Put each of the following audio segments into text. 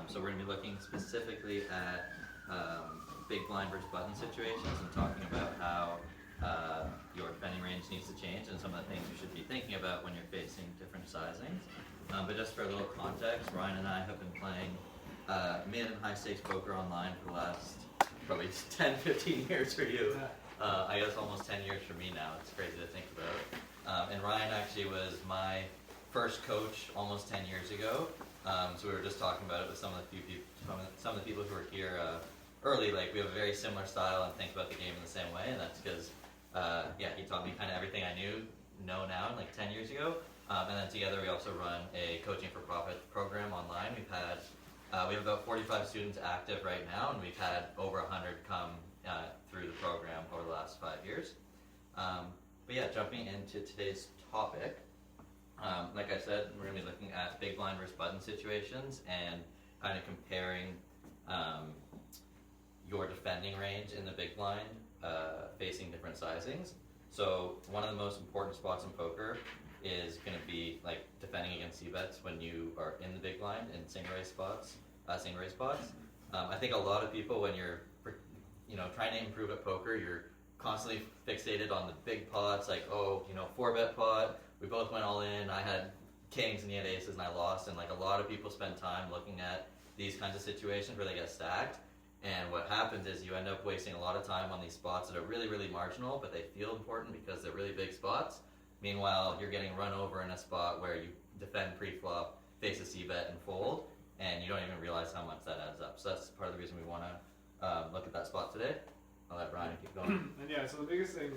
So we're going to be looking specifically at big blind versus button situations and talking about how your defending range needs to change and some of the things you should be thinking about when you're facing different sizings. But just for a little context, Ryan and I have been playing mid and high stakes poker online for the last probably 10, 15 years for you. I guess almost 10 years for me now. It's crazy to think about. And Ryan actually was my first coach almost 10 years ago. So we were just talking about it with some of the people who were here early. Like, we have a very similar style and think about the game in the same way, and that's because he taught me kind of everything I know now, like 10 years ago. And then together we also run a coaching for profit program online. We have about 45 students active right now, and we've had over 100 come through the program over the last 5 years. But yeah, jumping into today's topic, like I said, we're going to be looking at big blind versus button situations and kind of comparing your defending range in the big blind facing different sizings. So one of the most important spots in poker is going to be like defending against c-bets when you are in the big blind in single raise spots. I think a lot of people, when you're trying to improve at poker, you're constantly fixated on the big pots, like 4-bet pot. We both went all in. I had kings and he had aces and I lost. And like a lot of people spend time looking at these kinds of situations where they get stacked. And what happens is you end up wasting a lot of time on these spots that are really, really marginal, but they feel important because they're really big spots. Meanwhile, you're getting run over in a spot where you defend pre-flop, face a c-bet, and fold, and you don't even realize how much that adds up. So that's part of the reason we want to look at that spot today. I'll let Ryan keep going. And yeah, so the biggest thing,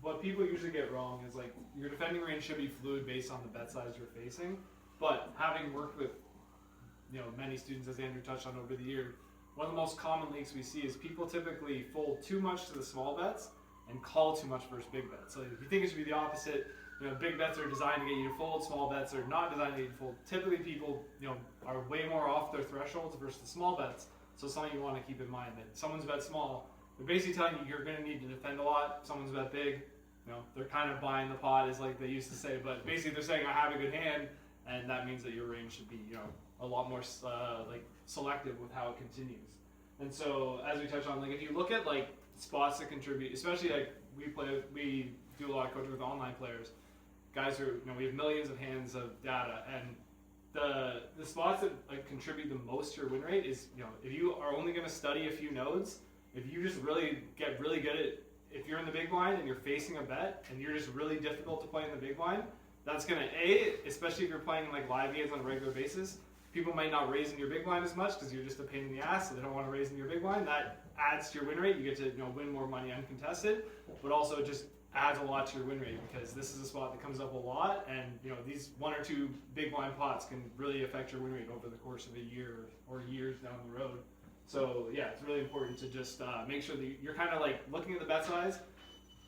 what people usually get wrong is like your defending range should be fluid based on the bet size you're facing. But having worked with many students, as Andrew touched on over the year, one of the most common leaks we see is people typically fold too much to the small bets and call too much versus big bets. So if you think it should be the opposite, big bets are designed to get you to fold, small bets are not designed to get you to fold. Typically people are way more off their thresholds versus the small bets. So something you want to keep in mind, that someone's bet small, they're basically telling you you're going to need to defend a lot. Someone's bet big, they're kind of buying the pot, as like they used to say, but basically they're saying I have a good hand, and that means that your range should be a lot more selective with how it continues. And so as we touched on, like if you look at like spots that contribute, especially like we do a lot of coaching with online players, guys who we have millions of hands of data, and the spots that like contribute the most to your win rate is if you are only going to study a few nodes, if you just really get really good at, if you're in the big blind and you're facing a bet and you're just really difficult to play in the big blind, that's going to especially if you're playing like live games on a regular basis, people might not raise in your big blind as much because you're just a pain in the ass, so they don't want to raise in your big blind. That adds to your win rate. You get to win more money uncontested, but also just adds a lot to your win rate because this is a spot that comes up a lot, and these 1 or 2 big blind pots can really affect your win rate over the course of a year or years down the road. So yeah, it's really important to just make sure that you're kind of like looking at the bet size,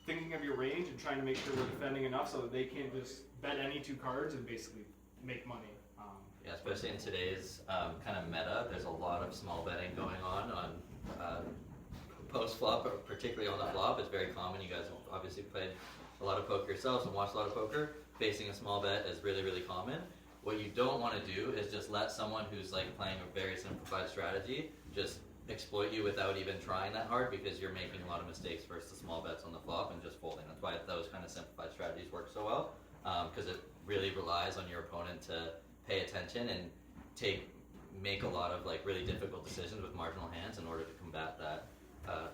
thinking of your range, and trying to make sure we're defending enough so that they can't just bet any 2 cards and basically make money. Yeah, especially in today's kind of meta, there's a lot of small betting going on post-flop, particularly on the flop. It's very common. You guys have obviously played a lot of poker yourselves and watched a lot of poker. Facing a small bet is really, really common. What you don't want to do is just let someone who's like playing a very simplified strategy just exploit you without even trying that hard, because you're making a lot of mistakes versus the small bets on the flop and just folding. That's why those kind of simplified strategies work so well, because it really relies on your opponent to pay attention and make a lot of like really difficult decisions with marginal hands in order to combat that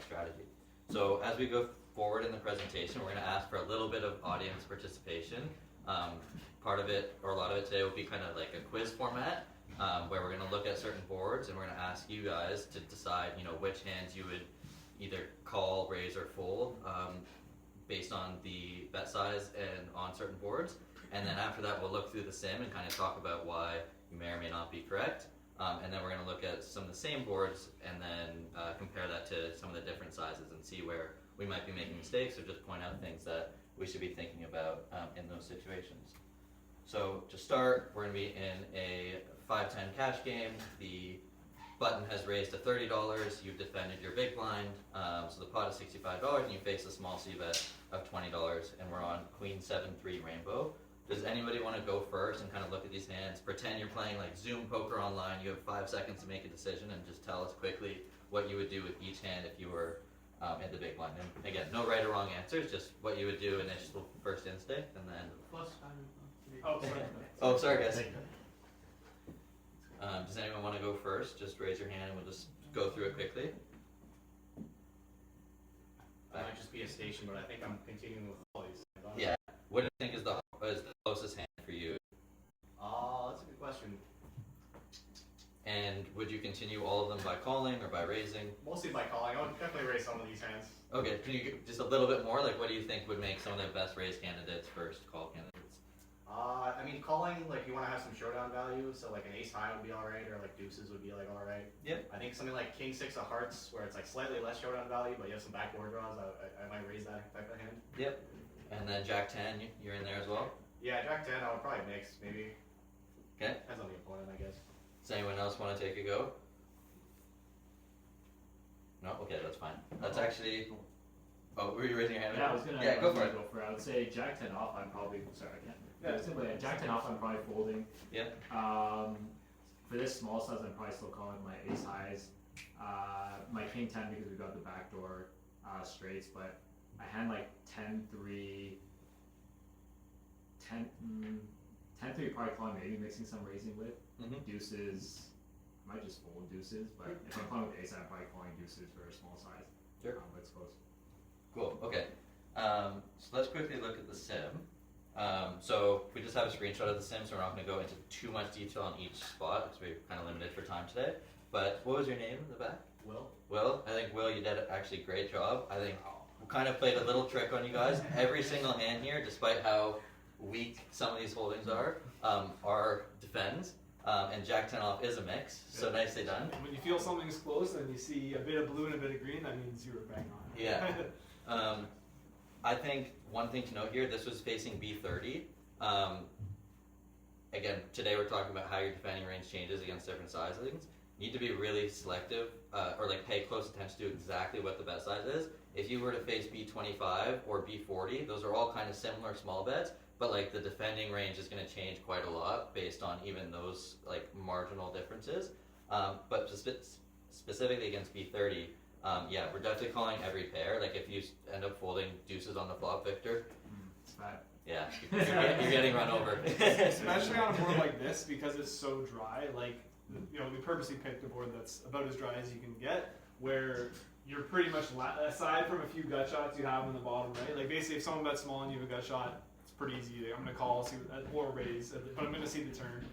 strategy. So as we go forward in the presentation, we're going to ask for a little bit of audience participation. Part of it, or a lot of it today, will be kind of like a quiz format, where we're going to look at certain boards and we're going to ask you guys to decide which hands you would either call, raise, or fold based on the bet size and on certain boards. And then after that, we'll look through the sim and kind of talk about why you may or may not be correct. And then we're going to look at some of the same boards and then compare that to some of the different sizes and see where we might be making mistakes, or just point out things that we should be thinking about in those situations. So to start, we're going to be in a 5-10 cash game. The button has raised to $30. You've defended your big blind. So the pot is $65 and you face a small c-bet of $20, and we're on Queen 7-3 Rainbow. Does anybody want to go first and kind of look at these hands? Pretend you're playing like Zoom poker online. You have 5 seconds to make a decision, and just tell us quickly what you would do with each hand if you were in the big blind. And again, no right or wrong answers, just what you would do initial first instinct, and then. Oh, sorry. Oh, sorry, guys. Does anyone want to go first? Just raise your hand, and we'll just go through it quickly. I might just be a station, but I think I'm continuing with all these. Yeah. What do you think is the closest hand for you? That's a good question. And would you continue all of them by calling or by raising? Mostly by calling. I would definitely raise some of these hands. Okay, can you give just a little bit more? Like, what do you think would make some of the best raise candidates first call candidates? I mean, calling, like, you want to have some showdown value, so like an ace high would be alright, or like deuces would be like alright. Yep. I think something like king six of hearts, where it's like slightly less showdown value, but you have some backdoor draws, I might raise that type of hand. Yep. And then Jack 10, you're in there as well? Yeah, Jack 10, I would probably mix, maybe. Okay. Depends on the opponent, I guess. Does anyone else want to take a go? No? Okay, that's fine. That's actually... Oh, were you raising your hand? Yeah, I was gonna. Yeah, go for it. I would say Jack 10 off. I'm probably sorry. I can't. Yeah, Jack 10 off. I'm probably folding. Yeah. For this small size, I'm probably still calling my ace highs. My king 10 because we got the backdoor straights, but I hand like 10-3. 10-3 probably calling, maybe mixing some raising with. Deuces. I might just fold deuces, but if I'm playing with ace, I'm probably calling deuces for a small size. Sure. But it's close. Cool, okay. So let's quickly look at the sim. So we just have a screenshot of the sim, so we're not going to go into too much detail on each spot because we're kind of limited for time today. But what was your name in the back? Will? Will? I think, Will, you did actually a great job. I think we kind of played a little trick on you guys. Every single hand here, despite how weak some of these holdings are defends. And Jack 10 off is a mix, so nicely done. When you feel something's close and you see a bit of blue and a bit of green, that means you were bang on. Yeah. I think one thing to note here, this was facing B30. Again, today we're talking about how your defending range changes against different sizings. You need to be really selective, or like pay close attention to exactly what the bet size is. If you were to face B25 or B40, those are all kind of similar small bets, but like the defending range is going to change quite a lot based on even those like marginal differences. But specifically against B30, yeah, we're definitely calling every pair. Like if you end up folding deuces on the flop, Victor, It's bad. yeah, you're getting run over. Especially on a board like this because it's so dry. Like, you know, we purposely picked a board that's about as dry as you can get, where you're pretty much aside from a few gut shots you have in the bottom right. Like basically, if someone bets small and you have a gut shot, it's pretty easy. I'm gonna call, see or raise, but I'm gonna see the turn.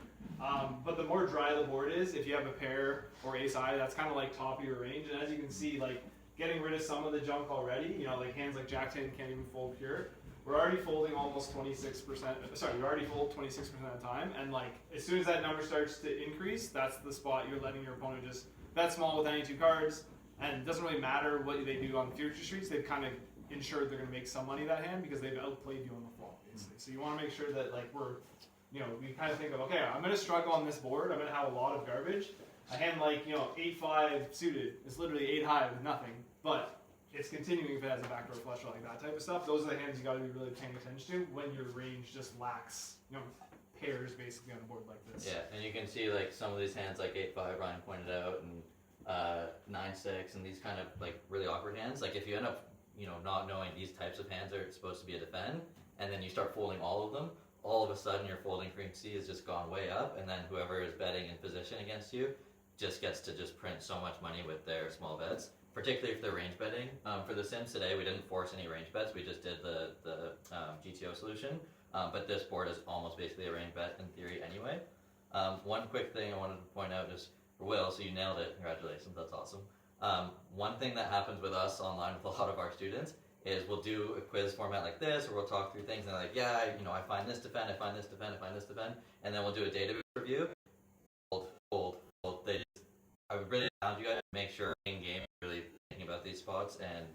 But the more dry the board is, if you have a pair or ace high, that's kind of like top of your range. And as you can see, like getting rid of some of the junk already, you know, like hands like Jack 10 can't even fold pure. We're already folding almost 26%. Sorry, we already fold 26% of the time. And like as soon as that number starts to increase, that's the spot you're letting your opponent just bet small with any two cards. And it doesn't really matter what they do on future streets. They've kind of ensured they're going to make some money that hand because they've outplayed you on the flop, basically. So you want to make sure that like we kind of think of, okay, I'm going to struggle on this board. I'm going to have a lot of garbage. A hand like, 8-5 suited is literally 8 high with nothing, but it's continuing if it has a backdoor flush or like that type of stuff. Those are the hands you got to be really paying attention to when your range just lacks, pairs basically on a board like this. Yeah, and you can see like some of these hands like 8-5, Ryan pointed out, and 9-6, and these kind of like really awkward hands. Like if you end up, not knowing these types of hands are supposed to be a defend, and then you start folding all of them, all of a sudden your folding frequency has just gone way up, and then whoever is betting in position against you just gets to just print so much money with their small bets, particularly if they're range betting. For the Sims today, we didn't force any range bets. We just did the GTO solution, but this board is almost basically a range bet in theory anyway. One quick thing I wanted to point out is for Will, so you nailed it. Congratulations, that's awesome. One thing that happens with us online with a lot of our students is we'll do a quiz format like this, or we'll talk through things, and they're like, yeah, I find this defend, I find this defend, I find this defend, and then we'll do a database review. Fold. I would really challenge you guys to make sure in-game you're really thinking about these spots and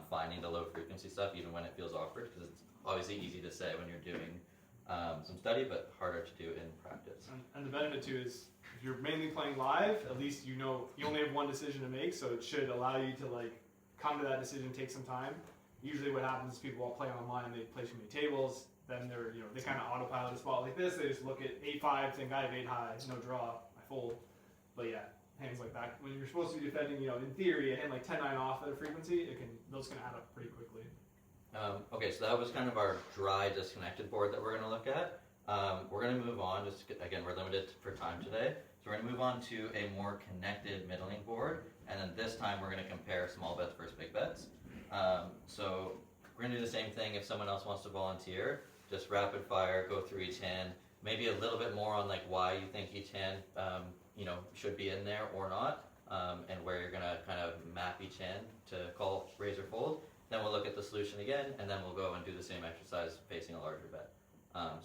finding the low-frequency stuff, even when it feels awkward, because it's obviously easy to say when you're doing some study, but harder to do in practice. And the benefit too is, if you're mainly playing live, at least you only have one decision to make, so it should allow you to like come to that decision, take some time. Usually what happens is people all play online, they play too many tables, then they kind of autopilot a spot like this. They just look at 8-5, think I have 8 high, no draw, I fold. But yeah, hands like that, when you're supposed to be defending, in theory, a hand like 10-9 off at a frequency, those can add up pretty quickly. Okay, so that was kind of our dry disconnected board that we're going to look at. We're going to move on, again, we're limited for time today. So we're going to move on to a more connected middling board, and then this time we're going to compare small bets versus big bets. So we're going to do the same thing if someone else wants to volunteer. Just rapid fire, go through each hand, maybe a little bit more on like why you think each hand should be in there or not, and where you're going to kind of map each hand to call, raise, or fold. Then we'll look at the solution again, and then we'll go and do the same exercise facing a larger bet.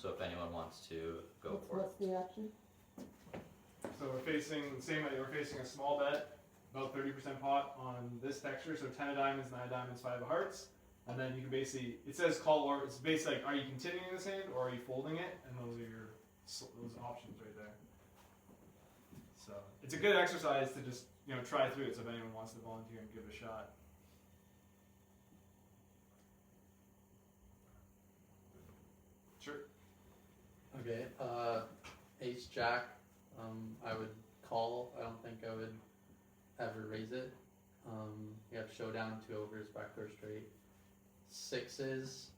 So if anyone wants to go for What's the action? So we're facing a small bet, about 30% pot on this texture. So 10 of diamonds, 9 of diamonds, 5 of hearts. And then you can basically, it says call, or it's basically like, are you continuing this hand or are you folding it? And those are those options right there. So it's a good exercise to just try through it. So if anyone wants to volunteer and give it a shot. Sure. Okay, ace jack, I would call. I don't think I would ever raise it. You have showdown, 2 overs, backdoor straight. 6s,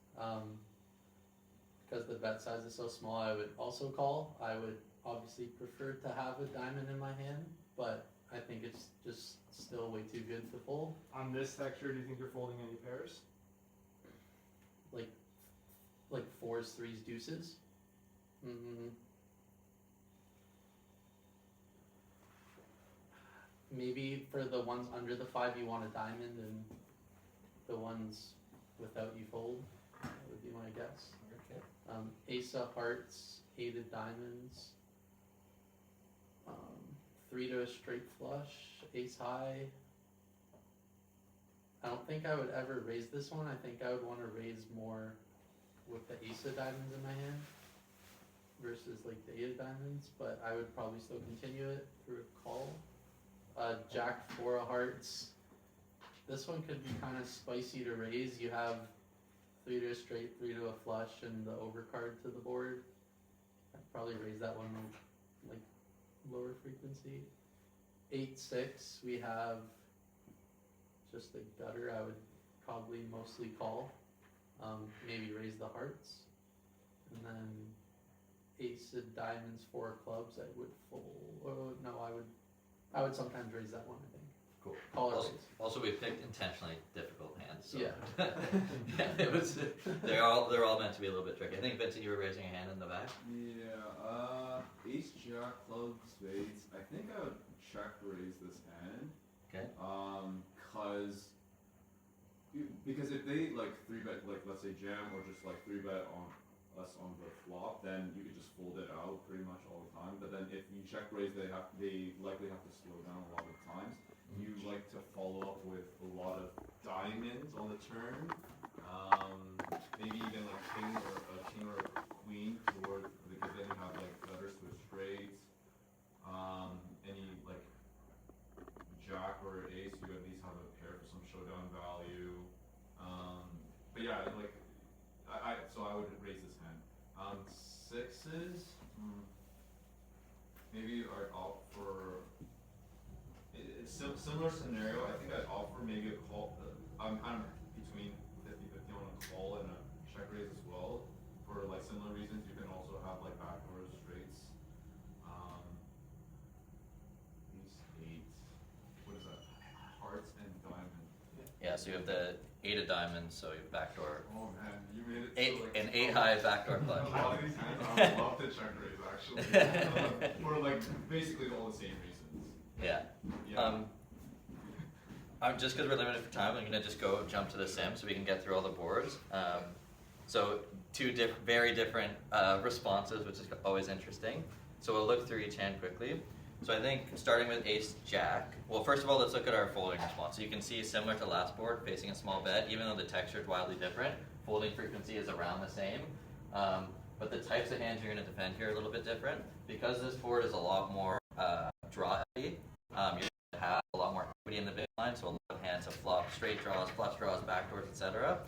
because the bet size is so small, I would also call. I would obviously prefer to have a diamond in my hand, but I think it's just still way too good to fold. On this texture, do you think you're folding any pairs? Like 4s, 3s, deuces. Maybe for the ones under the 5 you want a diamond, and the ones without you fold. That would be my guess. Okay. Ace of hearts, 8 of diamonds, 3 to a straight flush, ace high. I don't think I would ever raise this one. I think I would want to raise more with the ace of diamonds in my hand versus like the 8 of diamonds, but I would probably still continue it through a call. Jack 4 of hearts. This one could be kind of spicy to raise. You have 3 to a straight, 3 to a flush, and the overcard to the board. I'd probably raise that one like lower frequency. 8-6, we have just the gutter. I would probably mostly call. Maybe raise the hearts. And then ace of diamonds, 4 clubs, I would fold. Oh, no, I would sometimes raise that one, I think. Cool. Call or Also, raise. also, we picked intentionally difficult hands. So. Yeah. Yeah, it was. They're all meant to be a little bit tricky. I think Vincent, you were raising a hand in the back. Yeah. Ace jack club spades. I think I would check raise this hand. Okay. Because if they like 3-bet, like let's say jam, or just like 3-bet on us on the flop, then you could just fold it out pretty much all the time. But then if you check raise, they likely have to slow down a lot of times. You like to follow up with a lot of diamonds on the turn, maybe even like king or a queen, because then you have like gutters with straights. Any like jack or ace, you at least have a pair for some showdown value. But yeah, like so I would raise this hand. 6s, maybe I'd opt for. It's similar scenario. I think I'd offer maybe a call. I'm kind of between 50-50 on a call and a check raise as well. For like similar reasons, you can also have like backdoor straights. Ace 8. What is that? Hearts and diamond. Yeah. So you have the 8 of diamonds. So you have backdoor. Oh man, you made it. Eight so, like, an 8 high backdoor a clutch. lot of these hands, I would love to check raise actually. For like basically all the same reasons. Yeah. Yeah. Just because we're limited for time, I'm gonna just jump to the sim so we can get through all the boards. So 2 very different responses, which is always interesting. So we'll look through each hand quickly. So I think starting with ace jack. Well, first of all, let's look at our folding response. So you can see similar to last board, facing a small bet, even though the texture is wildly different, folding frequency is around the same. But the types of hands you're going to defend here are a little bit different. Because this board is a lot more draw heavy, you're going to have a lot more equity in the big line, so a lot of hands have flop, straight draws, flush draws, backdoors, etc.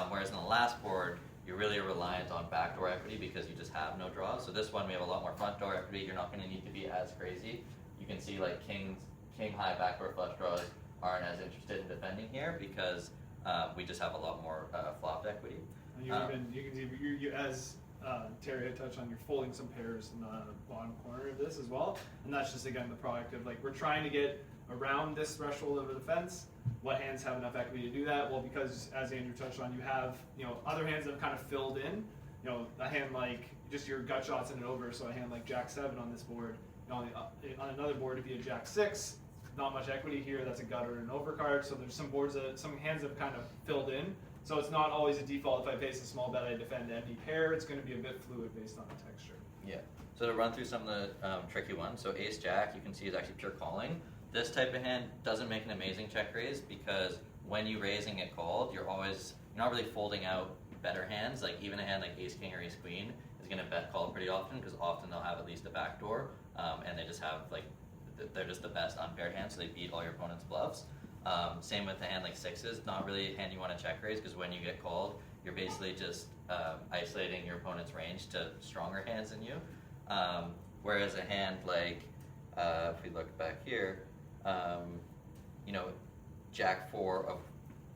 Whereas in the last board, you're really reliant on backdoor equity because you just have no draws. So this one we have a lot more front door equity. You're not going to need to be as crazy. You can see like king high backdoor flush draws aren't as interested in defending here because we just have a lot more flopped equity. And you can see you as Terry had touched on, you're folding some pairs in the bottom corner of this as well, and that's just again the product of like we're trying to get around this threshold of a defense. What hands have enough equity to do that? Well, because as Andrew touched on, you have other hands that have kind of filled in. A hand like just your gut shots in and over. So a hand like Jack 7 on this board. On another board, it'd be a Jack 6. Not much equity here. That's a gut or an over card. So there's some boards that some hands have kind of filled in. So it's not always a default. If I face a small bet, I defend any pair. It's going to be a bit fluid based on the texture. Yeah. So to run through some of the tricky ones. So Ace Jack, you can see is actually pure calling. This type of hand doesn't make an amazing check raise because when you raise and get called, you're not really folding out better hands. Like even a hand like Ace King or Ace Queen is going to bet call pretty often because often they'll have at least a backdoor, and they just have they're just the best unpaired hand, so they beat all your opponent's bluffs. Same with a hand like sixes, not really a hand you want to check raise because when you get called, you're basically just isolating your opponent's range to stronger hands than you. Whereas a hand like if we look back here. Jack 4 of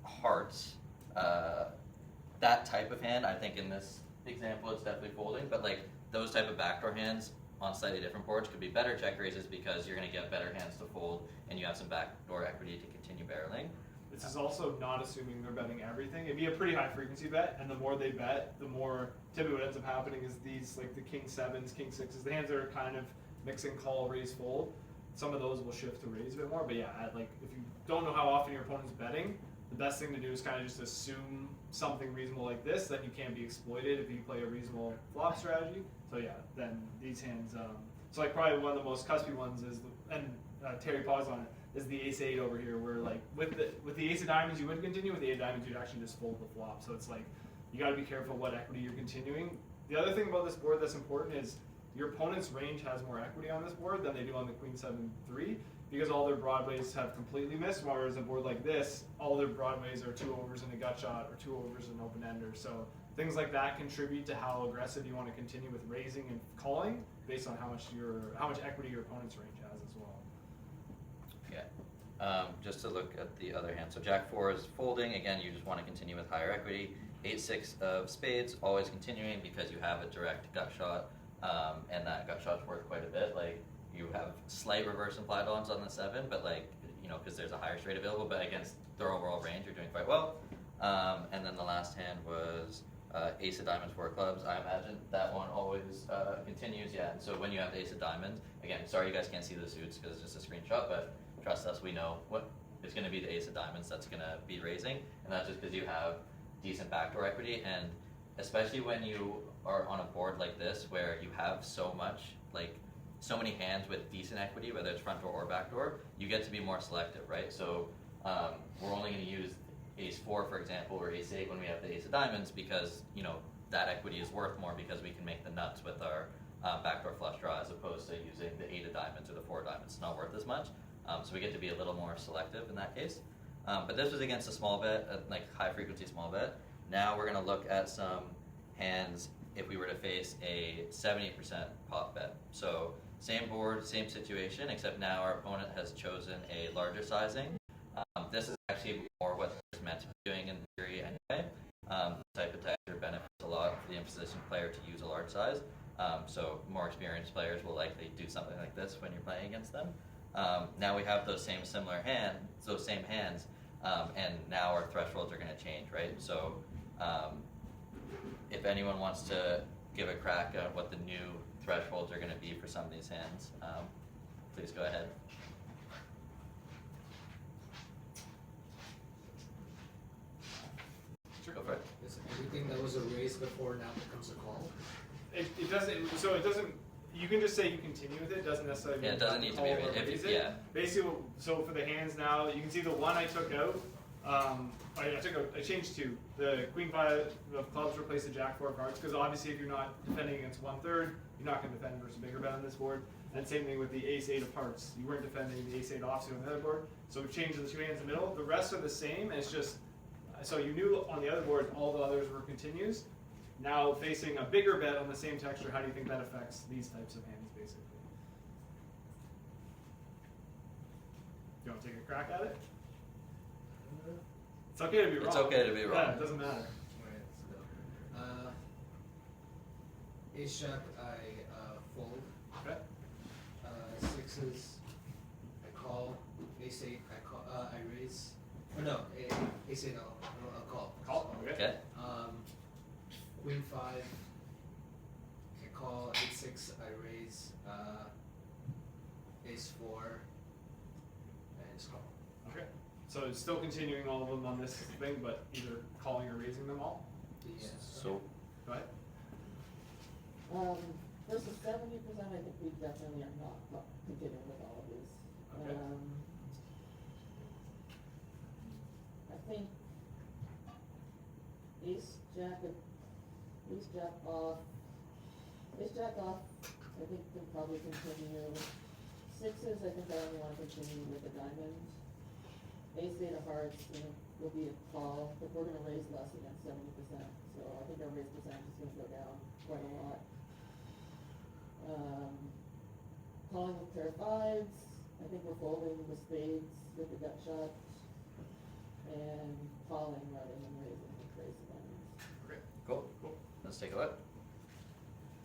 hearts, that type of hand, I think in this example it's definitely folding, but like those type of backdoor hands on slightly different boards could be better check raises because you're going to get better hands to fold and you have some backdoor equity to continue barreling. This is also not assuming they're betting everything. It'd be a pretty high frequency bet, and the more they bet, the more typically what ends up happening is these like the King 7s, King 6s, the hands that are kind of mixing call, raise, fold. Some of those will shift to raise a bit more, but yeah, if you don't know how often your opponent's betting, the best thing to do is kind of just assume something reasonable like this, then you can't be exploited if you play a reasonable flop strategy. So yeah, then these hands, so like probably one of the most cuspy ones is, Terry paused on it, is the Ace 8 over here, where like with the Ace of Diamonds you would continue, with the 8 of Diamonds you'd actually just fold the flop. So it's like, you gotta be careful what equity you're continuing. The other thing about this board that's important is, your opponent's range has more equity on this board than they do on the Queen 7-3 because all their broadways have completely missed, whereas a board like this, all their broadways are 2 overs and a gut shot or 2 overs and an open ender. So things like that contribute to how aggressive you want to continue with raising and calling based on how much equity your opponent's range has as well. Yeah. Just to look at the other hand. So Jack 4 is folding. Again, you just want to continue with higher equity. 8-6 of spades, always continuing because you have a direct gut shot. And that gut shot's worth quite a bit. Like you have slight reverse implied odds on the 7, but because there's a higher straight available, but against their overall range, you're doing quite well. And then the last hand was Ace of Diamonds, 4 clubs. I imagine that one always continues. Yeah. And so when you have the Ace of Diamonds, again, sorry you guys can't see the suits because it's just a screenshot, but trust us, we know what it's going to be. The Ace of Diamonds that's going to be raising, and that's just because you have decent backdoor equity, and especially when you are on a board like this where you have so many hands with decent equity, whether it's front door or back door, you get to be more selective, right? So we're only going to use Ace 4, for example, or Ace 8 when we have the Ace of Diamonds because that equity is worth more because we can make the nuts with our backdoor flush draw as opposed to using the 8 of Diamonds or the 4 of Diamonds. It's not worth as much, so we get to be a little more selective in that case. But this was against a small bet, like high frequency small bet. Now we're going to look at some hands if we were to face a 70% pop bet. So same board, same situation, except now our opponent has chosen a larger sizing. This is actually more what it's meant to be doing in theory anyway. The type of texture benefits a lot for the imposition player to use a large size. So more experienced players will likely do something like this when you're playing against them. Now we have those same hands, and now our thresholds are going to change, right? So if anyone wants to give a crack at what the new thresholds are going to be for some of these hands, please go ahead. Sure. Go for it. Is everything that was a raise before now becomes a call? It doesn't. So it doesn't. You can just say you continue with it. It doesn't necessarily. Yeah, it doesn't need to be call or if raise it, it. yeah. Basically, so for the hands now, you can see the one I took out. I changed 2. The Queen 5 of clubs replaced the Jack 4 of hearts because obviously if you're not defending against 1/3, you're not going to defend versus a bigger bet on this board. And same thing with the Ace 8 of hearts. You weren't defending the Ace 8 offsuit on the other board. So we changed the 2 hands in the middle. The rest are the same. It's just so you knew on the other board all the others were continues. Now facing a bigger bet on the same texture, how do you think that affects these types of hands, basically? You want to take a crack at it? It's okay to be wrong. It's okay to be wrong. Yeah, it doesn't matter. Alright, let's go. Ace jack, I fold. Okay. Sixes, I call. Ace eight, I call. I raise. Or no, ace eight, I'll call. Call. Okay. Okay. Queen five, I call. Eight six, I raise. Ace four, and just call. Okay. So it's still continuing all of them on this thing, but either calling or raising them all. Yes. So Go ahead. Versus 70%, I think we definitely are not continuing with all of these. Okay. I think ace jack off, I think can probably continue. Sixes, I think I only want to continue with the diamond. Ace eight of hearts, will be a call, but we're gonna raise less against 70%, so I think our raise percentage is gonna go down quite a lot. Calling with pair of fives, I think we're folding with spades with the gut shot, and calling rather than raising with raise of diamonds. Okay. cool. Let's take a look.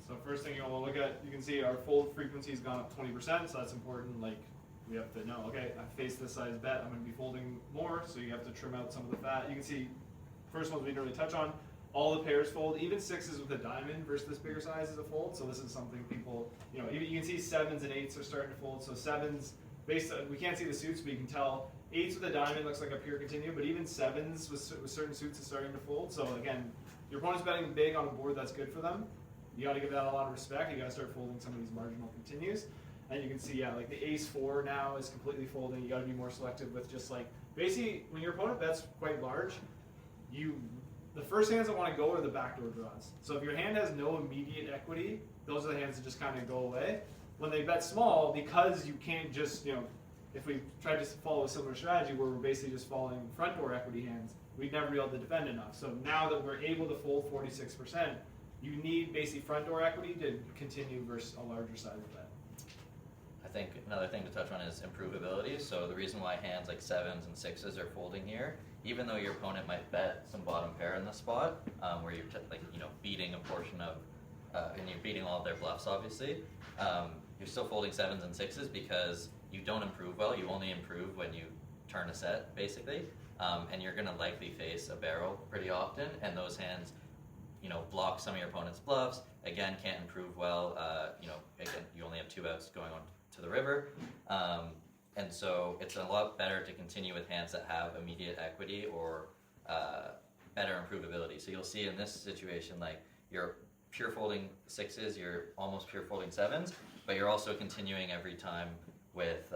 So first thing you want to look at, you can see our fold frequency has gone up 20%, so that's important. Like, we have to know, okay, I face this size bet, I'm going to be folding more, so you have to trim out some of the fat. You can see, first ones we didn't really touch on, all the pairs fold, even sixes with a diamond versus this bigger size is a fold, so this is something people, even you can see sevens and eights are starting to fold, so sevens, based on, we can't see the suits, but you can tell, eights with a diamond looks like a pure continue, but even sevens with certain suits is starting to fold, so again, your opponent's betting big on a board that's good for them. You got to give that a lot of respect. You got to start folding some of these marginal continues. And you can see, yeah, like the ace four now is completely folding. You got to be more selective with just like, basically, when your opponent bets quite large, the first hands that want to go are the backdoor draws. So if your hand has no immediate equity, those are the hands that just kind of go away. When they bet small, because you can't just, if we tried to follow a similar strategy where we're basically just following front door equity hands, we'd never be able to defend enough. So now that we're able to fold 46%, you need basically front door equity to continue versus a larger size bet. I think another thing to touch on is improvability. So the reason why hands like sevens and sixes are folding here, even though your opponent might bet some bottom pair in this spot, where you're beating a portion of, and you're beating all of their bluffs, obviously, you're still folding sevens and sixes because you don't improve well. You only improve when you turn a set, basically, and you're going to likely face a barrel pretty often, and those hands, block some of your opponent's bluffs. Again, can't improve well. Again, you only have two outs going on to the river, and so it's a lot better to continue with hands that have immediate equity or better improvability. So you'll see in this situation, like you're pure folding sixes, you're almost pure folding sevens, but you're also continuing every time with.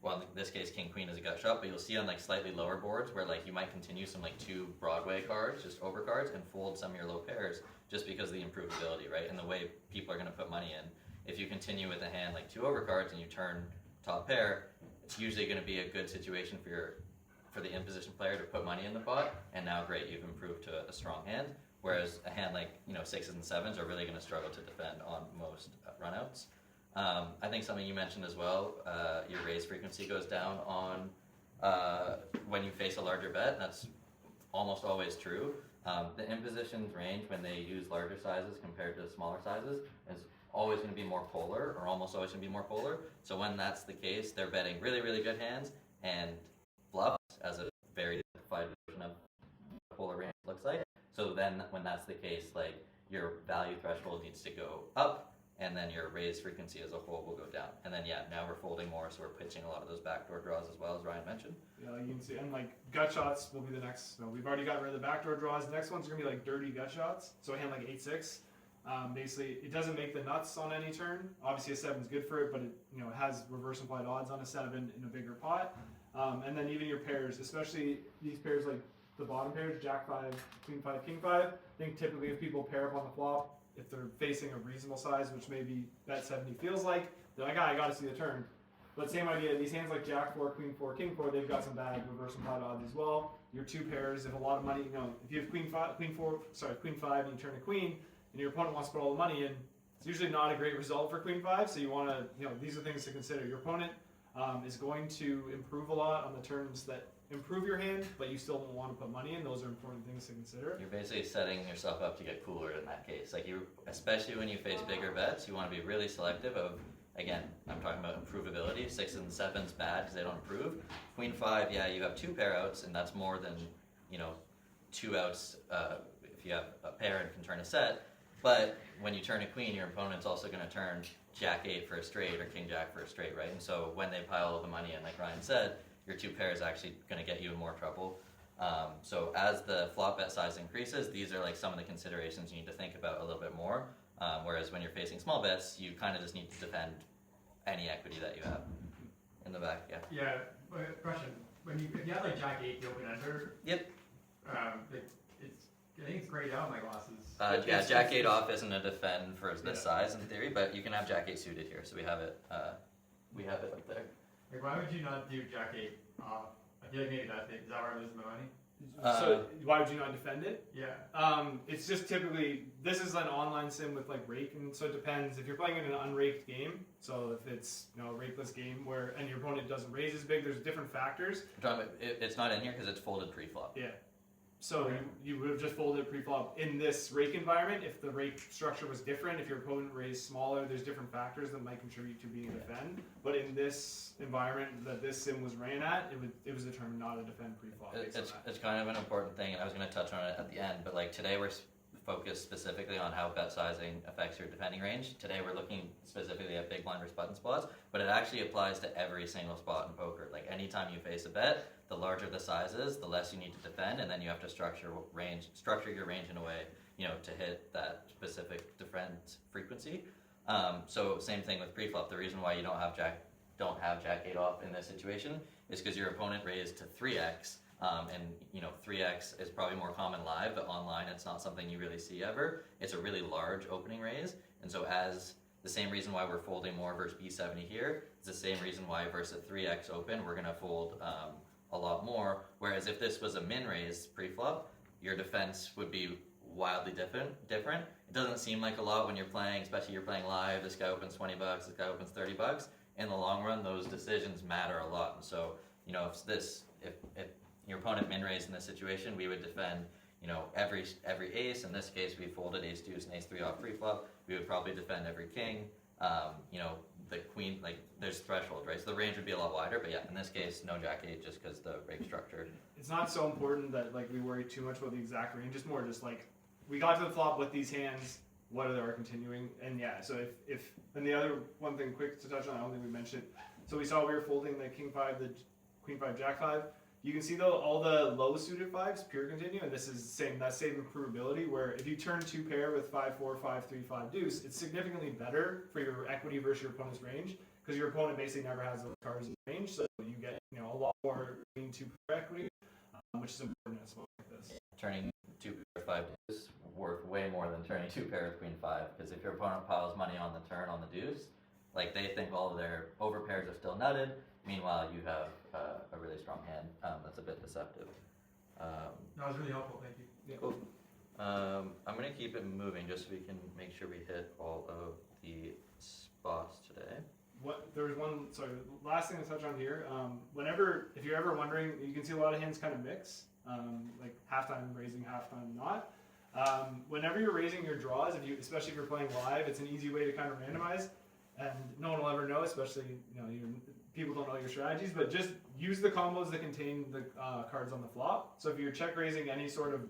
Well, in this case, king queen is a gut shot, but you'll see on like slightly lower boards where like you might continue some like two Broadway cards, just over cards, and fold some of your low pairs just because of the improvability, right? And the way people are going to put money in. If you continue with a hand like two over cards and you turn top pair, it's usually going to be a good situation for the in position player to put money in the pot. And now, great, you've improved to a strong hand. Whereas a hand like sixes and sevens are really going to struggle to defend on most runouts. I think something you mentioned as well, your raise frequency goes down on when you face a larger bet, and that's almost always true. The impositions range when they use larger sizes compared to smaller sizes is always going to be more polar, or almost always going to be more polar. So when that's the case, they're betting really, really good hands and bluffs as a very simplified version of what polar range looks like. So then when that's the case, like your value threshold needs to go up, and then your raise frequency as a whole will go down. And then, now we're folding more, so we're pitching a lot of those backdoor draws as well, as Ryan mentioned. Yeah, you can see, and like gut shots will be the next. We've already got rid of the backdoor draws. The next one's gonna be like dirty gut shots. So a hand like 8-6, basically it doesn't make the nuts on any turn. Obviously a 7's good for it, but it has reverse implied odds on a 7 in a bigger pot. And then even your pairs, especially these pairs like the bottom pairs, Jack 5, Queen 5, King 5. I think typically if people pair up on the flop, if they're facing a reasonable size, which maybe bet 70 feels like, they're like, I gotta see the turn. But same idea, these hands like Jack 4, Queen 4, King 4, they've got some bad reverse implied odds as well. Your two pairs, if a lot of money, if you have Queen 5 and you turn a Queen, and your opponent wants to put all the money in, it's usually not a great result for Queen 5, so you want to, these are things to consider. Your opponent is going to improve a lot on the turns that improve your hand, but you still don't want to put money in. Those are important things to consider. You're basically setting yourself up to get cooler in that case. Like especially when you face bigger bets, you want to be really selective of, again, I'm talking about improvability. 6 and 7's bad because they don't improve. Queen 5, yeah, you have 2 pair outs, and that's more than, 2 outs if you have a pair and can turn a set. But when you turn a queen, your opponent's also going to turn Jack 8 for a straight or King Jack for a straight, right? And so when they pile all the money in, like Ryan said, your 2 pairs actually going to get you in more trouble. So as the flop bet size increases, these are like some of the considerations you need to think about a little bit more. Whereas when you're facing small bets, you kind of just need to defend any equity that you have. In the back, yeah. Yeah, question. If you have like Jack 8, the open ender. Yep. I think it's grayed out in my glasses. Yeah, Jack 8 off isn't a defend for this size in theory, but you can have Jack 8 suited here, so we have it. We have it up there. Like, why would you not do Jack 8 off? I feel like maybe is that where I'm losing my money? So why would you not defend it? Yeah. It's just typically, this is an online sim with like rake, and so it depends if you're playing in an unraked game. So if it's a rakeless game and your opponent doesn't raise as big, there's different factors. It's not in here because it's folded pre-flop. Yeah. So you would have just folded pre-flop in this rake environment. If the rake structure was different, if your opponent raised smaller, there's different factors that might contribute to being a defend. But in this environment that this sim was ran at, it was determined not to defend pre-flop. It's kind of an important thing, and I was going to touch on it at the end. But like today, we're focused specifically on how bet sizing affects your defending range. Today, we're looking specifically at big blind versus button spots, but it actually applies to every single spot in poker. Like anytime you face a bet, the larger the size is, the less you need to defend, and then you have to structure your range in a way, to hit that specific defense frequency. So same thing with pre-flop. The reason why you don't have Jack 8 off in this situation is because your opponent raised to 3x, and 3x is probably more common live, but online it's not something you really see ever. It's a really large opening raise, and so as the same reason why we're folding more versus B70 here, it's the same reason why versus 3x open we're going to fold a lot more, whereas if this was a min raise pre-flop, your defense would be wildly different. It doesn't seem like a lot when you're playing, especially you're playing live, this guy opens $20, this guy opens $30. In the long run, those decisions matter a lot. And so, if your opponent min raised in this situation, we would defend, every ace. In this case, we folded ace deuce and ace 3 off pre-flop. We would probably defend every king. The queen, like there's threshold, right? So the range would be a lot wider, but yeah, in this case, no Jack 8 just because the rake structure. It's not so important that like we worry too much about the exact range. It's more just like we got to the flop with these hands. What are our continuing? And yeah, so if and the other one thing quick to touch on, I don't think we mentioned. So we saw we were folding the King 5, the Queen 5, Jack 5. You can see though all the low suited 5s pure continue, and this is that same improvability where if you turn 2 pair with 5-4, 5-3, 5 deuce, it's significantly better for your equity versus your opponent's range because your opponent basically never has those cards in range, so you get a lot more Queen 2 pair equity, which is important in a spot like this. Turning 2 pair 5 deuce worth way more than turning 2 pair with Queen 5 because if your opponent piles money on the turn on the deuce, like they think all of their over pairs are still nutted. Meanwhile, you have a really strong hand that's a bit deceptive. That was really helpful, thank you. Yeah. Cool. I'm going to keep it moving just so we can make sure we hit all of the spots today. Last thing to touch on here. If you're ever wondering, you can see a lot of hands kind of mix, like halftime raising, halftime not. Whenever you're raising your draws, especially if you're playing live, it's an easy way to kind of randomize, and no one will ever know, especially people don't know your strategies, but just use the combos that contain the cards on the flop. So if you're check raising any sort of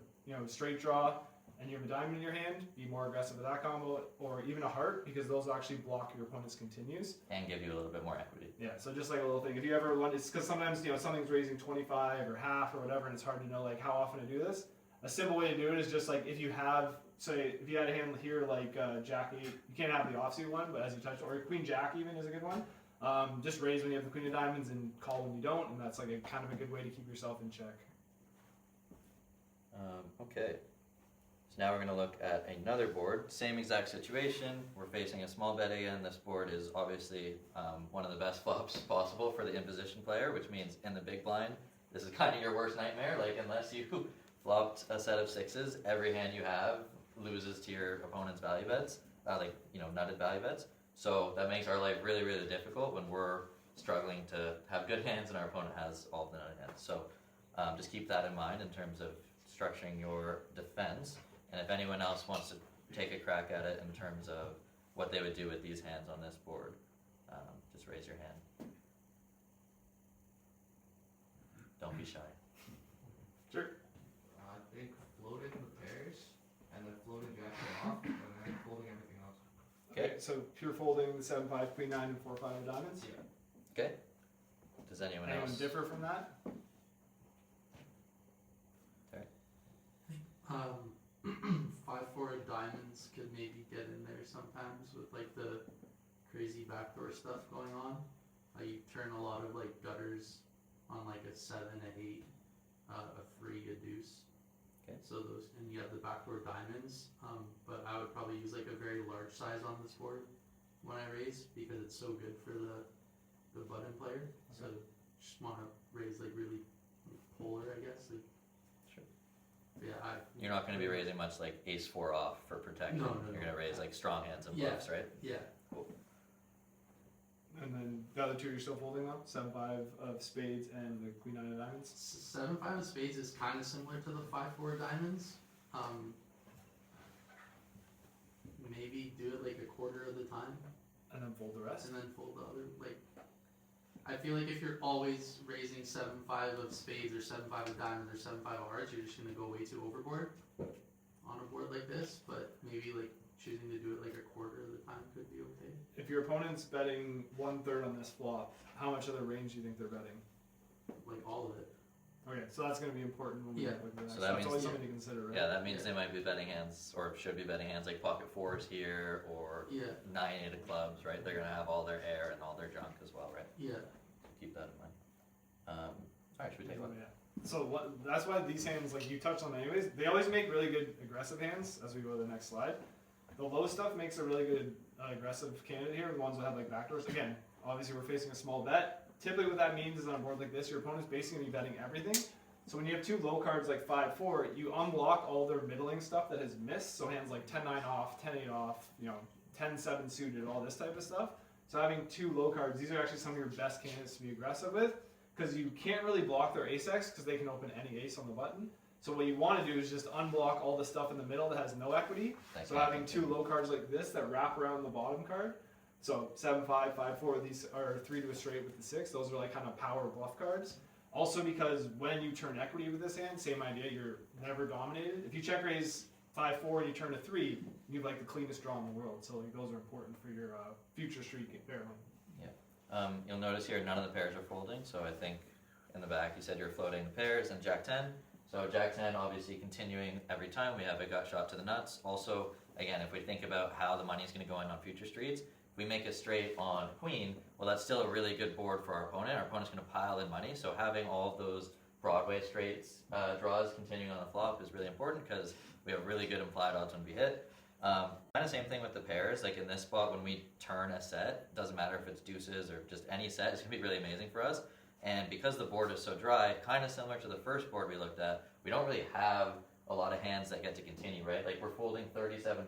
straight draw and you have a diamond in your hand, be more aggressive with that combo, or even a heart, because those actually block your opponent's continues and give you a little bit more equity. Yeah, so just like a little thing. If you ever want, it's because sometimes something's raising 25 or half or whatever, and it's hard to know like how often to do this. A simple way to do it is just like if you had a hand here like Jack 8, you can't have the offsuit one, but as you touched, or Queen Jack even is a good one. Just raise when you have the Queen of Diamonds and call when you don't, and that's like a kind of a good way to keep yourself in check. Okay. So now we're going to look at another board, same exact situation. We're facing a small bet again. This board is obviously one of the best flops possible for the imposition player, which means in the big blind, this is kind of your worst nightmare. Like, unless you flopped a set of sixes, every hand you have loses to your opponent's value bets, nutted value bets. So that makes our life really, really difficult when we're struggling to have good hands and our opponent has all of the nutted hands. So just keep that in mind in terms of structuring your defense. And if anyone else wants to take a crack at it in terms of what they would do with these hands on this board, just raise your hand. Don't be shy. Sure. I think floating the pairs and then floating jack off and then folding everything else. Okay, so pure folding the 7-5, Queen 9, and 4-5 of diamonds. Yeah. Okay. Does anyone else? differ from that? 5-4 diamonds could maybe get in there sometimes with like the crazy backdoor stuff going on. You turn a lot of like gutters on like a 7, a 8, a 3, a deuce. Okay. So those, and you have the backdoor diamonds. But I would probably use like a very large size on this board when I raise because it's so good for the button player. So just want to raise like really polar, I guess. Like, Sure. yeah, You're not going to be raising much like ace 4 off for protection. No, You're going to raise like strong hands and bluffs, right? Yeah. And then the other two you're still folding though? 7-5 of spades and the Queen 9 of diamonds? 7-5 of spades is kind of similar to the 5-4 diamonds. Maybe do it like a quarter of the time, And then fold the rest? and then fold the other. Like, I feel like if you're always raising 7-5 of spades or 7-5 of diamonds or 7-5 of hearts, you're just gonna go way too overboard on a board like this. But maybe like choosing to do it like a quarter of the time could be okay. If your opponent's betting 1/3 on this flop, how much of the range do you think they're betting? Like all of it. Okay, so that's going to be important when we Yeah. look at the next. So that That's means- always something to consider, right? Yeah, that means they might be betting hands, or should be betting hands like pocket 4s here, or Yeah. 9-8 of clubs, right? They're going to have all their air and all their junk as well, right? Yeah. Keep that in mind. Alright, should we take a look? Yeah. So that's why these hands, like you touched on anyways, they always make really good aggressive hands as we go to the next slide. The low stuff makes a really good aggressive candidate here, the ones that have like backdoors. Again, obviously we're facing a small bet. Typically what that means is on a board like this, your opponent's basically going to be betting everything. So when you have two low cards like 5-4, you unblock all their middling stuff that has missed. So hands like 10-9 off, 10-8 off, 10-7 suited, all this type of stuff. So having two low cards, these are actually some of your best candidates to be aggressive with, because you can't really block their ace-x because they can open any ace on the button. So what you want to do is just unblock all the stuff in the middle that has no equity. Thank So you. having two low cards like this that wrap around the bottom card. So 7-5, 5-4, these are 3 to a straight with the 6. Those are like kind of power bluff cards. Also because when you turn equity with this hand, same idea, you're never dominated. If you check raise 5-4 and you turn a 3, you have like the cleanest draw in the world. So like those are important for your future street barreling. You'll notice here none of the pairs are folding, so I think in the back you said you're floating the pairs and Jack 10. So Jack 10 obviously continuing every time we have a gut shot to the nuts. Also, again, if we think about how the money is going to go in on future streets, if we make it straight on Queen, well that's still a really good board for our opponent. Our opponent's going to pile in money, so having all of those Broadway straights draws continuing on the flop is really important because we have really good implied odds when we hit. Kind of same thing with the pairs, like in this spot when we turn a set, doesn't matter if it's deuces or just any set, it's going to be really amazing for us. And because the board is so dry, kind of similar to the first board we looked at, we don't really have a lot of hands that get to continue, right? Like we're folding 37%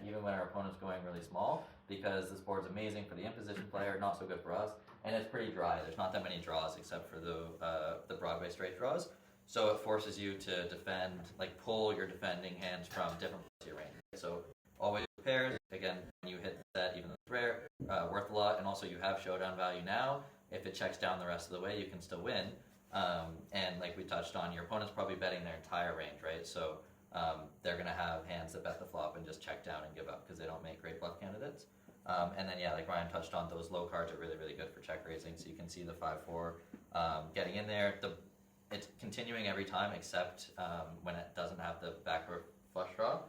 even when our opponent's going really small because this board's amazing for the imposition player, not so good for us, and it's pretty dry. There's not that many draws except for the Broadway straight draws. So it forces you to defend, like pull your defending hands from different parts of your range. So always pairs, again, when you hit that, even though it's rare, worth a lot, and also you have showdown value now. If it checks down the rest of the way, you can still win. And like we touched on, your opponent's probably betting their entire range, right? So they're going to have hands that bet the flop and just check down and give up because they don't make great bluff candidates. And then, yeah, like Ryan touched on, those low cards are really, really good for check raising. So you can see the 5-4 getting in there. It's continuing every time except when it doesn't have the backdoor flush draw.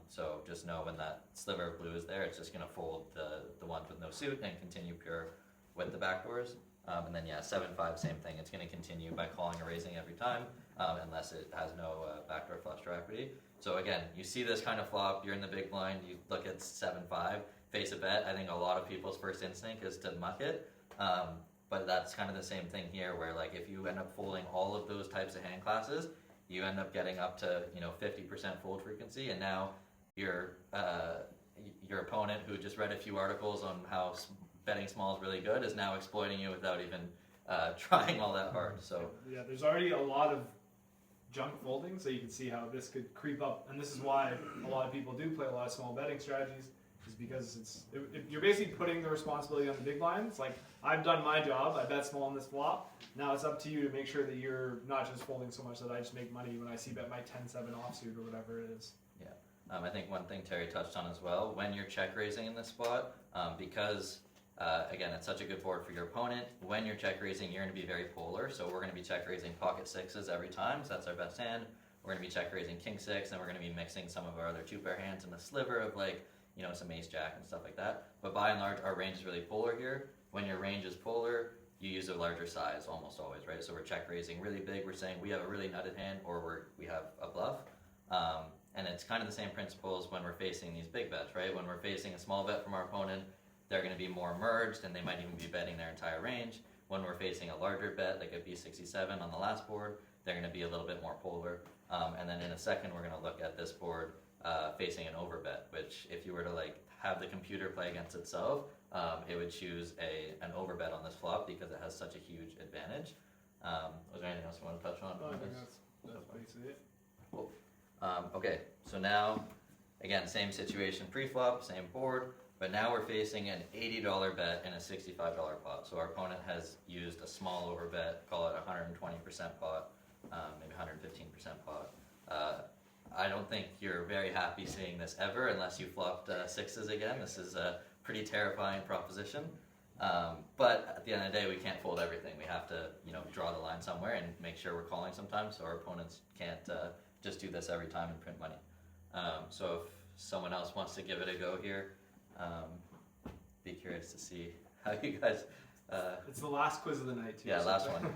So just know when that sliver of blue is there, it's just going to fold the ones with no suit and continue pure with the backdoors. And then, yeah, 7-5, same thing. It's going to continue by calling or raising every time. unless it has no backdoor flush draw equity. So again, you see this kind of flop, you're in the big blind, you look at 7-5, face a bet. I think a lot of people's first instinct is to muck it. But that's kind of the same thing here, where like if you end up folding all of those types of hand classes, you end up getting up to 50% fold frequency, and now your opponent, who just read a few articles on how betting small is really good, is now exploiting you without even trying all that hard. So yeah, there's already a lot of junk folding, so you can see how this could creep up, and this is why a lot of people do play a lot of small betting strategies, is because you're basically putting the responsibility on the big blinds. Like, I've done my job, I bet small on this flop, now it's up to you to make sure that you're not just folding so much that I just make money when I see bet my 10-7 offsuit or whatever it is. yeah, I think one thing Terry touched on as well, when you're check raising in this spot, because again, it's such a good board for your opponent. When you're check raising, you're going to be very polar. So we're going to be check raising pocket sixes every time. So that's our best hand. We're going to be check raising king six, and we're going to be mixing some of our other two pair hands in a sliver of like, some ace jack and stuff like that. But by and large, our range is really polar here. When your range is polar, you use a larger size almost always, right? So we're check raising really big. We're saying we have a really nutted hand, or we have a bluff. And it's kind of the same principles when we're facing these big bets, right? When we're facing a small bet from our opponent, they're going to be more merged, and they might even be betting their entire range. When we're facing a larger bet, like a B67 on the last board, they're going to be a little bit more polar. And then in a second, we're going to look at this board facing an overbet, which if you were to like have the computer play against itself, it would choose an overbet on this flop because it has such a huge advantage. Was there anything else you want to touch on? I think that's basically it. Cool. Okay, so now, again, same situation pre-flop, same board, but now we're facing an $80 bet in a $65 pot. So our opponent has used a small overbet, call it 120% pot, maybe 115% pot. I don't think you're very happy seeing this ever unless you flopped sixes again. This is a pretty terrifying proposition. But at the end of the day, we can't fold everything. We have to, draw the line somewhere and make sure we're calling sometimes, so our opponents can't just do this every time and print money. So if someone else wants to give it a go here, be curious to see how you guys. It's the last quiz of the night, too. Yeah, so last one.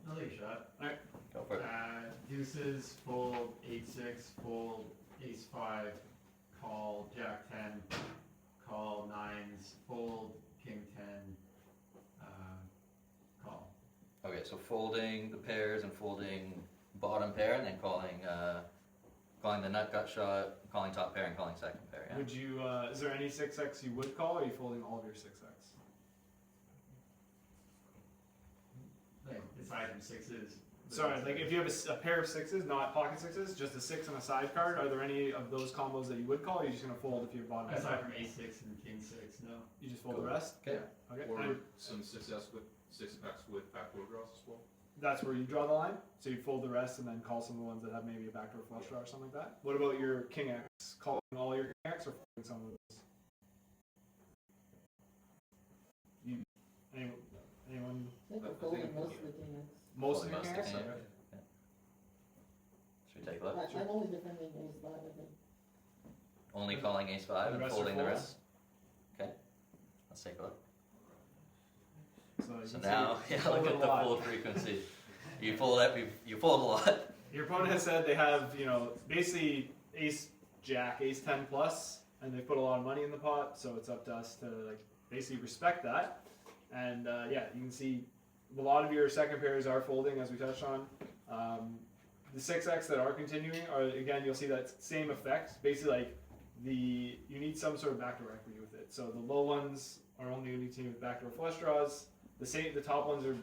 I'll take a shot. Go for it. Deuces, fold, 8-6, fold, ace-5, call, jack-10, call, nines, fold, king-10, call. Okay, so folding the pairs and folding bottom pair, and then calling the nut gut shot, calling top pair, and calling second pair. Yeah. Would you? Is there any 6x you would call, or are you folding all of your 6x? Like, aside from sixes. Sorry, like if you have a pair of sixes, not pocket sixes, just a 6 and a side card, are there any of those combos that you would call, or are you just going to fold if you have bottom? Aside from ace-6 and king-6, no. You just fold the rest? Okay. Okay. Or And some success with 6x with backdoor draws as well. that's where you draw the line? So you fold the rest and then call some of the ones that have maybe a backdoor flush draw or something like that? What about your king X? Calling all your king X or folding some of those? Anyone? I think we're folding most of the king X. Most of your Most king of X? the Okay. king X. Should we take a look? I'm only defending ace five, I think. Only calling ace five The and rest are folding the folds? rest. Okay, let's take a look. You So can now, see yeah, fold look a at the lot. fold frequency. You fold you fold a lot. Your opponent has said they have, basically ace jack, ace 10 plus, and they put a lot of money in the pot, so it's up to us to basically respect that. And yeah, you can see a lot of your second pairs are folding, as we touched on. The 6x that are continuing are, again, you'll see that same effect. Basically, you need some sort of backdoor equity with it. So the low ones are only going to continue with backdoor flush draws. The top ones are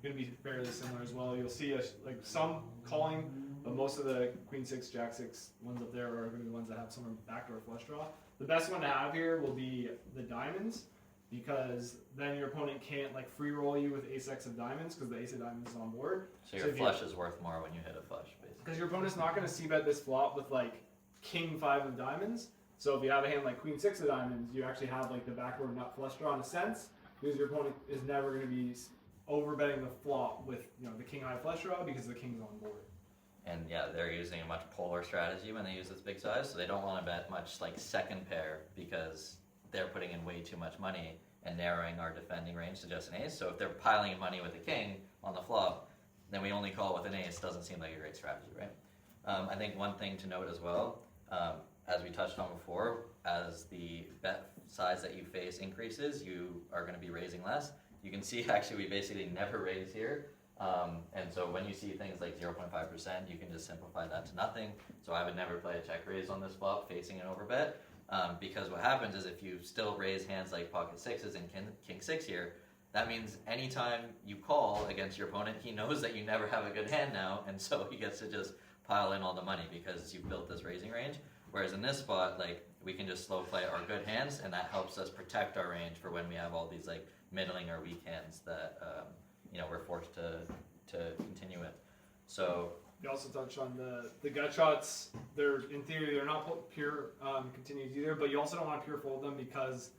going to be fairly similar as well. You'll see some calling, but most of the queen 6, jack 6 ones up there are going to be the ones that have some backdoor flush draw. The best one to have here will be the diamonds, because then your opponent can't free roll you with ace X of diamonds, because the ace of diamonds is on board. So your flush is worth more when you hit a flush, basically. Because your opponent's not going to c-bet this flop with king 5 of diamonds. So if you have a hand like queen 6 of diamonds, you actually have the backward nut flush draw in a sense, because your opponent is never going to be overbetting the flop with the king high flush draw because the king's on board. And yeah, they're using a much polar strategy when they use this big size, so they don't want to bet much second pair because they're putting in way too much money and narrowing our defending range to just an ace. So if they're piling in money with a king on the flop, then we only call with an ace. Doesn't seem like a great strategy, right? I think one thing to note as well, as we touched on before, as the bet size that you face increases, you are going to be raising less. You can see actually we basically never raise here. And so when you see things like 0.5%, you can just simplify that to nothing. So I would never play a check raise on this flop facing an overbet, because what happens is if you still raise hands like pocket sixes and king six here, that means anytime you call against your opponent, he knows that you never have a good hand now, and so he gets to just pile in all the money because you've built this raising range. Whereas in this spot, like, we can just slow play our good hands, and that helps us protect our range for when we have all these like middling or weak hands that we're forced to continue with. So You also touched on the gut shots. In theory, they're not pure continues either, but you also don't want to pure fold them because,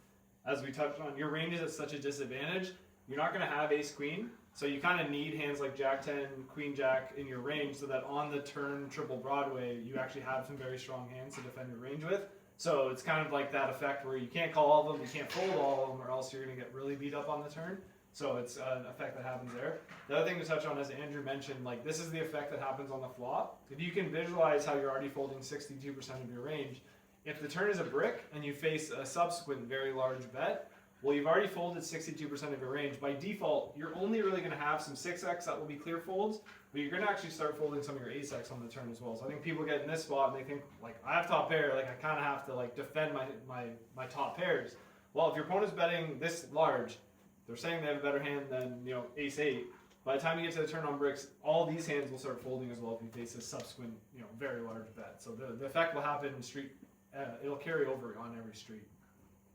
as we touched on, your range is at such a disadvantage. You're not going to have ace queen, so you kind of need hands like jack 10, queen jack in your range so that on the turn triple Broadway, you actually have some very strong hands to defend your range with. So it's kind of like that effect where you can't call all of them, you can't fold all of them, or else you're going to get really beat up on the turn. So it's an effect that happens there. The other thing to touch on, as Andrew mentioned, like, this is the effect that happens on the flop. If you can visualize how you're already folding 62% of your range, if the turn is a brick and you face a subsequent very large bet, well, you've already folded 62% of your range. By default, you're only really going to have some 6x that will be clear folds, but you're going to actually start folding some of your ace-x on the turn as well. So I think people get in this spot and they think, like, I have top pair, like, I kind of have to, like, defend my top pairs. Well, if your opponent's betting this large, they're saying they have a better hand than, ace-8. By the time you get to the turn on bricks, all these hands will start folding as well if you face a subsequent, very large bet. So the effect will happen in street. It'll carry over on every street.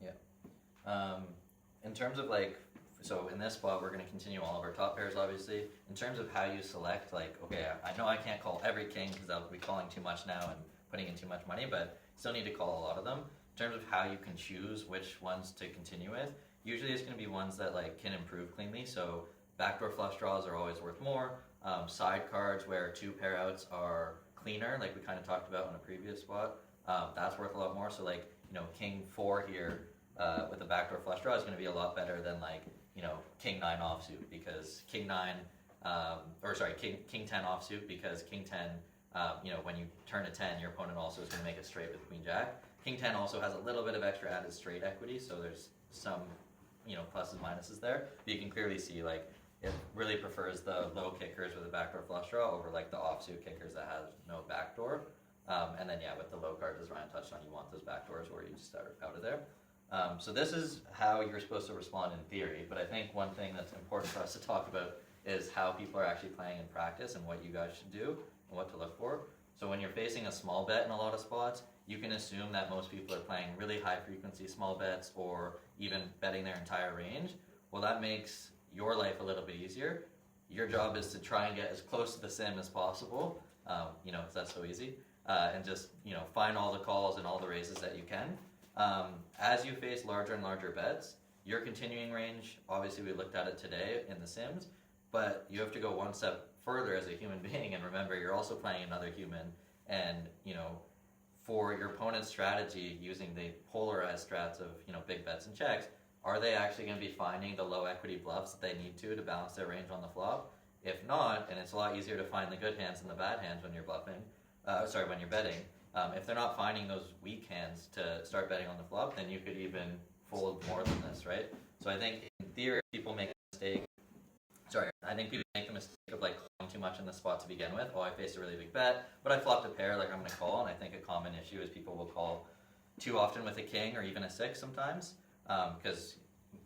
Yeah. In terms of so in this spot, we're going to continue all of our top pairs, obviously. In terms of how you select, okay, I know I can't call every king because I'll be calling too much now and putting in too much money, but still need to call a lot of them. In terms of how you can choose which ones to continue with, usually it's going to be ones that can improve cleanly. So backdoor flush draws are always worth more. Side cards where two pair outs are cleaner, like we kind of talked about in a previous spot, that's worth a lot more. So king 4 here with a backdoor flush draw is going to be a lot better than king 9 offsuit, because king 10 offsuit, because king 10, when you turn a 10, your opponent also is going to make it straight with queen jack. King 10 also has a little bit of extra added straight equity, so there's some pluses and minuses there. But you can clearly see it really prefers the low kickers with a backdoor flush draw over the offsuit kickers that has no backdoor. And then with the low cards, as Ryan touched on, you want those backdoors where you just start out of there. So this is how you're supposed to respond in theory, but I think one thing that's important for us to talk about is how people are actually playing in practice and what you guys should do and what to look for. So when you're facing a small bet in a lot of spots, you can assume that most people are playing really high frequency small bets or even betting their entire range. Well, that makes your life a little bit easier. Your job is to try and get as close to the sim as possible, because that's so easy, and just, find all the calls and all the raises that you can. As you face larger and larger bets, your continuing range, obviously we looked at it today in the sims, but you have to go one step further as a human being, and remember, you're also playing another human, and, for your opponent's strategy, using the polarized strats of, big bets and checks, are they actually going to be finding the low equity bluffs that they need to balance their range on the flop? If not, and it's a lot easier to find the good hands than the bad hands when you're bluffing, when you're betting, if they're not finding those weak hands to start betting on the flop, then you could even fold more than this, right? So I think in theory, people make a mistake. I think people make the mistake of calling too much in the spot to begin with. Oh, I faced a really big bet, but I flopped a pair, I'm going to call. And I think a common issue is people will call too often with a king or even a 6 sometimes, because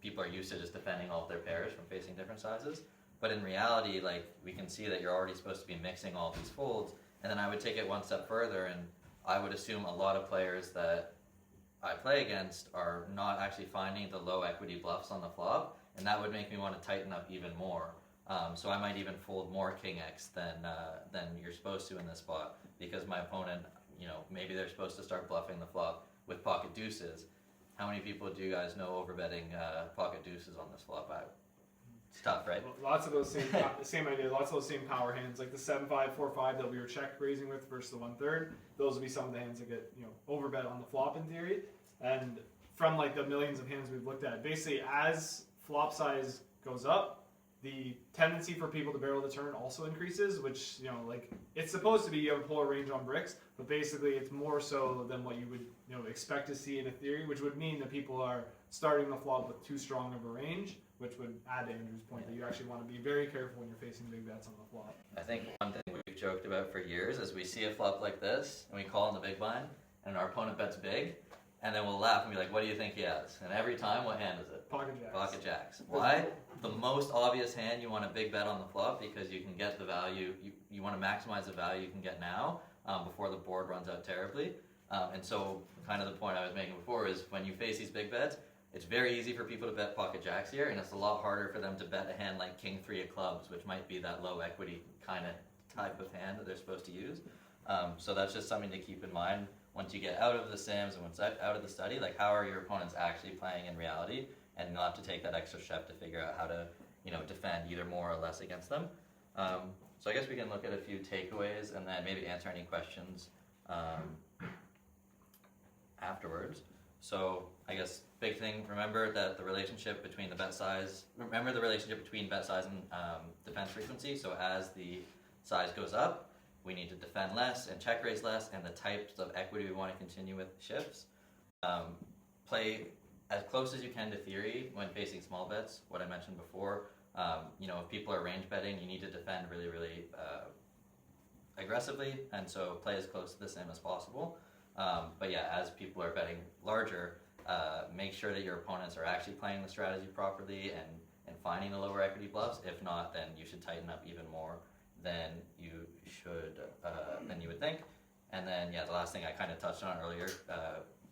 people are used to just defending all of their pairs from facing different sizes. But in reality, we can see that you're already supposed to be mixing all these folds. And then I would take it one step further, and I would assume a lot of players that I play against are not actually finding the low equity bluffs on the flop, and that would make me want to tighten up even more. So I might even fold more king X than you're supposed to in this spot, because my opponent, maybe they're supposed to start bluffing the flop with pocket deuces. How many people do you guys know overbetting pocket deuces on this flop? It's tough, right? Lots of those same idea. Lots of those same power hands, like the 7-5, 4-5 that we were check raising with versus the 1/3. Those will be some of the hands that get overbet on the flop in theory. And from the millions of hands we've looked at, basically as flop size goes up, the tendency for people to barrel the turn also increases, which, you know, like, it's supposed to be you have a polar range on bricks, but basically it's more so than what you would, you know, expect to see in a theory, which would mean that people are starting the flop with too strong of a range, which would add to Andrew's point that you actually want to be very careful when you're facing big bets on the flop. I think one thing we've joked about for years is we see a flop like this, and we call in the big blind, and our opponent bets big, and then we'll laugh and be like, what do you think he has? And every time, what hand is it? Pocket jacks. Pocket jacks. Why? The most obvious hand you want a big bet on the flop because you can get the value, you want to maximize the value you can get now before the board runs out terribly. And so kind of the point I was making before is when you face these big bets, it's very easy for people to bet pocket jacks here, and it's a lot harder for them to bet a hand like king 3 of clubs, which might be that low equity kind of type of hand that they're supposed to use. So that's just something to keep in mind once you get out of the sims and once out of the study, like how are your opponents actually playing in reality, and not to take that extra step to figure out how to, you know, defend either more or less against them. So I guess we can look at a few takeaways and then maybe answer any questions afterwards. So I guess big thing, remember that the relationship between the bet size, remember the relationship between bet size and defense frequency. So as the size goes up, we need to defend less and check raise less, and the types of equity we want to continue with shifts. Play as close as you can to theory when facing small bets, what I mentioned before. You know, if people are range betting, you need to defend really, really aggressively, and so play as close to the sim as possible. But yeah, as people are betting larger, make sure that your opponents are actually playing the strategy properly and finding the lower equity bluffs. If not, then you should tighten up even more than you should, than you would think. And then, yeah, the last thing I kind of touched on earlier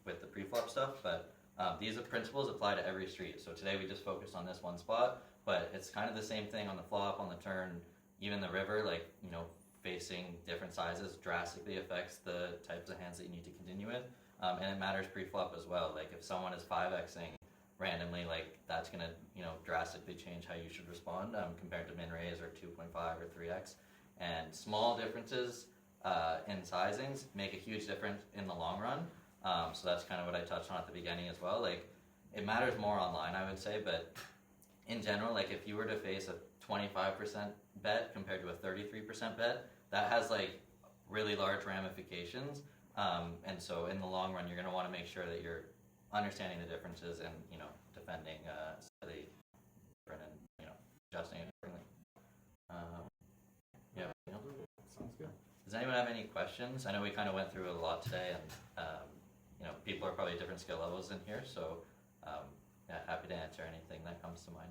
with the pre-flop stuff, but these principles apply to every street. So today we just focused on this one spot, but it's kind of the same thing on the flop, on the turn, even the river, like, you know, facing different sizes drastically affects the types of hands that you need to continue with. And it matters pre-flop as well. Like if someone is 5xing randomly, like that's gonna, you know, drastically change how you should respond compared to min raise or 2.5 or 3x. And small differences in sizings make a huge difference in the long run. So that's kind of what I touched on at the beginning as well. Like it matters more online, I would say, but in general, like if you were to face a 25% bet compared to a 33% bet, that has like really large ramifications. And so in the long run, you're going to want to make sure that you're understanding the differences and, you know, defending slightly different and, you know, adjusting it accordingly. Yeah. You know? Sounds good. Does anyone have any questions? I know we kind of went through a lot today, and you know, people are probably at different skill levels in here, so yeah, happy to answer anything that comes to mind.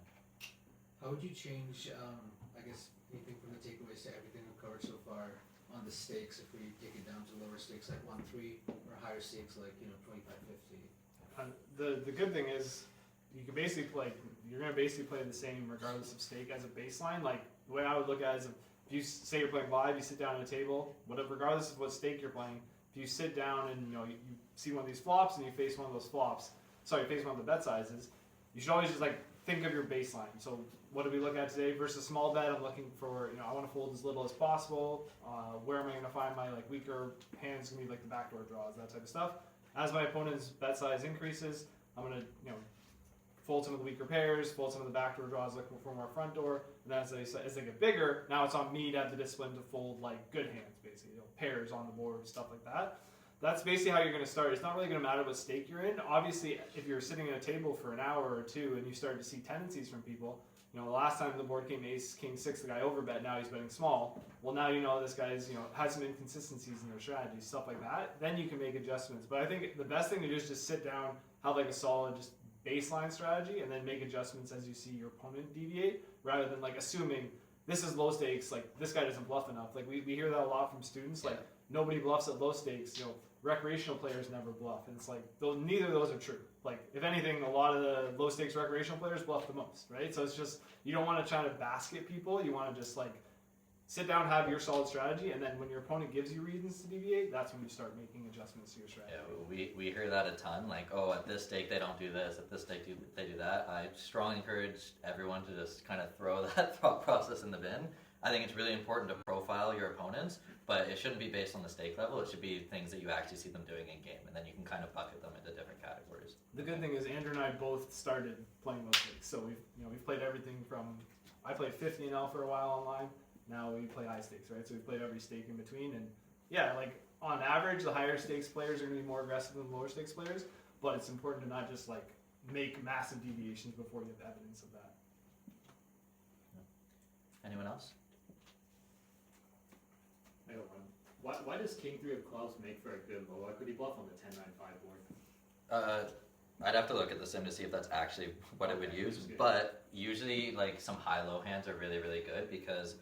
How would you change, I guess, anything from the takeaways to everything we've covered so far on the stakes if we take it down to lower stakes like 1-3 or higher stakes like, you know, 25-50? The good thing is you can basically play, you're going to basically play the same regardless of stake as a baseline. Like the way I would look at it is if you say you're playing live, you sit down at a table, whatever, regardless of what stake you're playing, if you sit down and, you know, you see one of these flops and you face one of those flops, sorry, you face one of the bet sizes, you should always just like think of your baseline. So what do we look at today versus small bet? I'm looking for, you know, I want to fold as little as possible. Where am I going to find my like weaker hands? Going to be like the backdoor draws, that type of stuff. As my opponent's bet size increases, I'm going to, you know, fold some of the weaker pairs, fold some of the backdoor draws, looking for more front door. And then as they get bigger, now it's on me to have the discipline to fold like good hands, basically, you know, pairs on the board, stuff like that. That's basically how you're going to start. It's not really going to matter what stake you're in. Obviously, if you're sitting at a table for an hour or two and you start to see tendencies from people, you know, the last time the board came ace, king, 6, the guy overbet, now he's betting small. Well, now you know this guy's, you know, has some inconsistencies in their strategy, stuff like that. Then you can make adjustments. But I think the best thing to do is just sit down, have like a solid just baseline strategy, and then make adjustments as you see your opponent deviate, rather than like assuming this is low stakes, like this guy doesn't bluff enough. Like we hear that a lot from students, like nobody bluffs at low stakes, you know, recreational players never bluff. And it's like, neither of those are true. Like, if anything, a lot of the low stakes recreational players bluff the most, right? So it's just, you don't want to try to basket people. You want to just like sit down, have your solid strategy, and then when your opponent gives you reasons to deviate, that's when you start making adjustments to your strategy. Yeah, we hear that a ton, like, oh, at this stake they don't do this, at this stake they do that. I strongly encourage everyone to just kind of throw that thought process in the bin. I think it's really important to profile your opponents, but it shouldn't be based on the stake level. It should be things that you actually see them doing in game, and then you can kind of bucket them into different categories. The good thing is Andrew and I both started playing low stakes, so we've played everything from, I played 50NL for a while online. Now we play high stakes, right? So we played every stake in between, and yeah, like on average, the higher stakes players are going to be more aggressive than the lower stakes players. But it's important to not just like make massive deviations before you have evidence of that. Anyone else? I got one. Why does King 3 of clubs make for a good low equity bluff on the 10-9-5 board? I'd have to look at the sim to see if that's actually what it would use, but usually like some high-low hands are really, really good because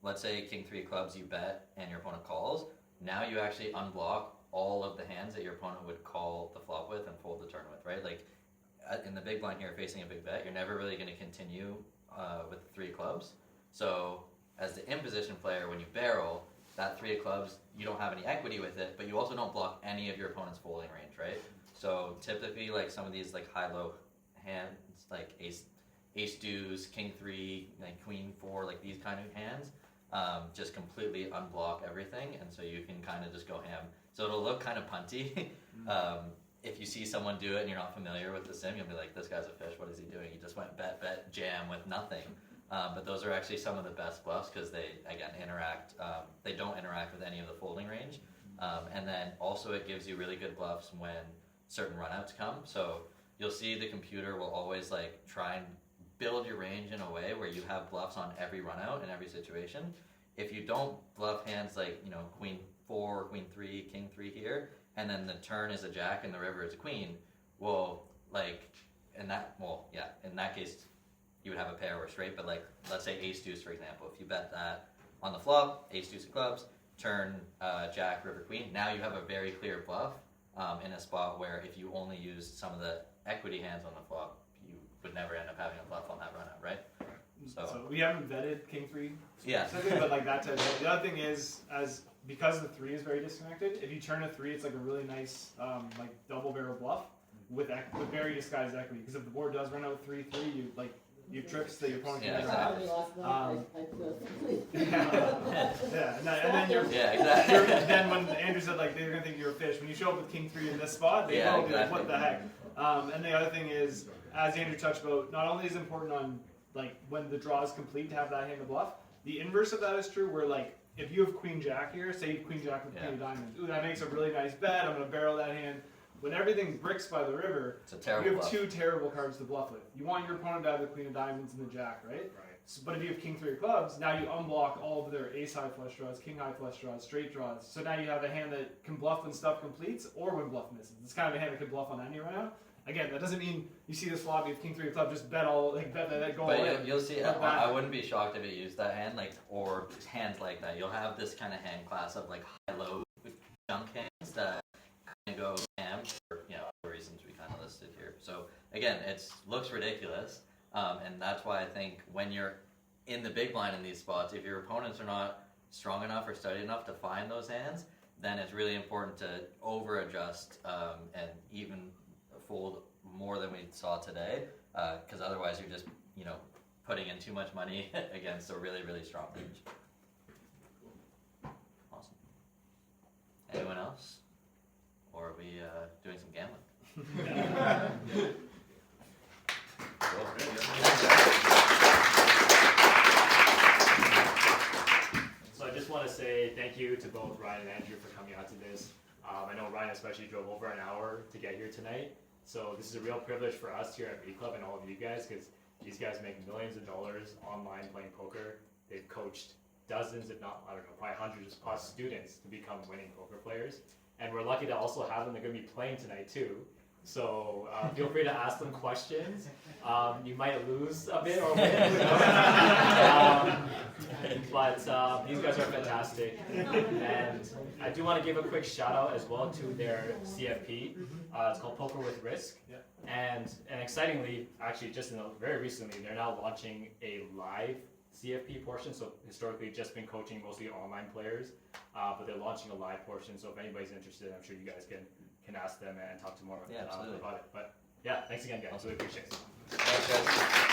let's say King 3 clubs you bet and your opponent calls, now you actually unblock all of the hands that your opponent would call the flop with and fold the turn with, right? Like in the big blind here facing a big bet, you're never really going to continue with the 3 clubs. So as the in-position player, when you barrel, that 3 of clubs, you don't have any equity with it, but you also don't block any of your opponent's folding range, right? So typically, like some of these like high-low hands, like ace deuce, king 3, like queen 4, like these kind of hands, just completely unblock everything, and so you can kind of just go ham. So it'll look kind of punty. If you see someone do it and you're not familiar with the sim, you'll be like, this guy's a fish, what is he doing? He just went bet, bet, jam with nothing. But those are actually some of the best bluffs because they, again, interact, they don't interact with any of the folding range. And then also it gives you really good bluffs when certain runouts come. So you'll see the computer will always like try and build your range in a way where you have bluffs on every runout in every situation. If you don't bluff hands like, you know, queen 4, queen 3, king 3 here, and then the turn is a jack and the river is a queen, well, like, in that case, you would have a pair or a straight, but like, let's say ace deuce, for example. If you bet that on the flop, ace deuce of clubs, turn jack, river, queen, now you have a very clear bluff in a spot where if you only used some of the equity hands on the flop, you would never end up having a bluff on that runout, right? So we haven't vetted king 3 Yeah. specifically, but like that type of, the other thing is, because the 3 is very disconnected, if you turn a 3, it's like a really nice like double barrel bluff with very disguised equity. Because if the board does run out 3-3, you have trips that your opponent can never have. And then you're then when Andrew said like they're gonna think you're a fish, when you show up with king 3 in this spot, they will be like, what the heck? And the other thing is, as Andrew touched about, not only is it important on like when the draw is complete to have that hand of bluff, the inverse of that is true where like if you have queen jack here, say you have queen jack with queen of diamonds, ooh, that makes a really nice bet, I'm gonna barrel that hand. When everything bricks by the river, you have bluff. 2 terrible cards to bluff with. You want your opponent to have the queen of diamonds and the jack, right? Right. So, but if you have king 3 of clubs, now you unblock all of their ace high flush draws, king high flush draws, straight draws. So now you have a hand that can bluff when stuff completes or when bluff misses. It's kind of a hand that can bluff on any runout. Again, that doesn't mean you see this flop, you have king 3 of clubs, just bet that, go all in. But you'll see, I wouldn't be shocked if it used that hand, like, or hands like that. You'll have this kind of hand class of like high-low junk hands that kind of go ham for, you know, the reasons we kind of listed here. So again, it looks ridiculous, and that's why I think when you're in the big blind in these spots, if your opponents are not strong enough or studied enough to find those hands, then it's really important to over-adjust and even fold more than we saw today, because otherwise you're just, you know, putting in too much money against a really, really strong range. Awesome. Anyone else? Or are we doing some gambling? So I just want to say thank you to both Ryan and Andrew for coming out to this. I know Ryan especially drove over an hour to get here tonight. So this is a real privilege for us here at VClub and all of you guys, because these guys make millions of dollars online playing poker. They've coached dozens, if not, I don't know, probably hundreds plus students to become winning poker players. And we're lucky to also have them. They're going to be playing tonight too. So feel free to ask them questions. You might lose a bit or win. But these guys are fantastic. And I do want to give a quick shout out as well to their CFP. It's called Poker with Riske. And excitingly, actually just very recently, they're now launching a live CFP portion. So historically just been coaching mostly online players, but they're launching a live portion. So if anybody's interested, I'm sure you guys can ask them and talk to more about it. But yeah, thanks again, guys. Really appreciate it. Thanks, guys.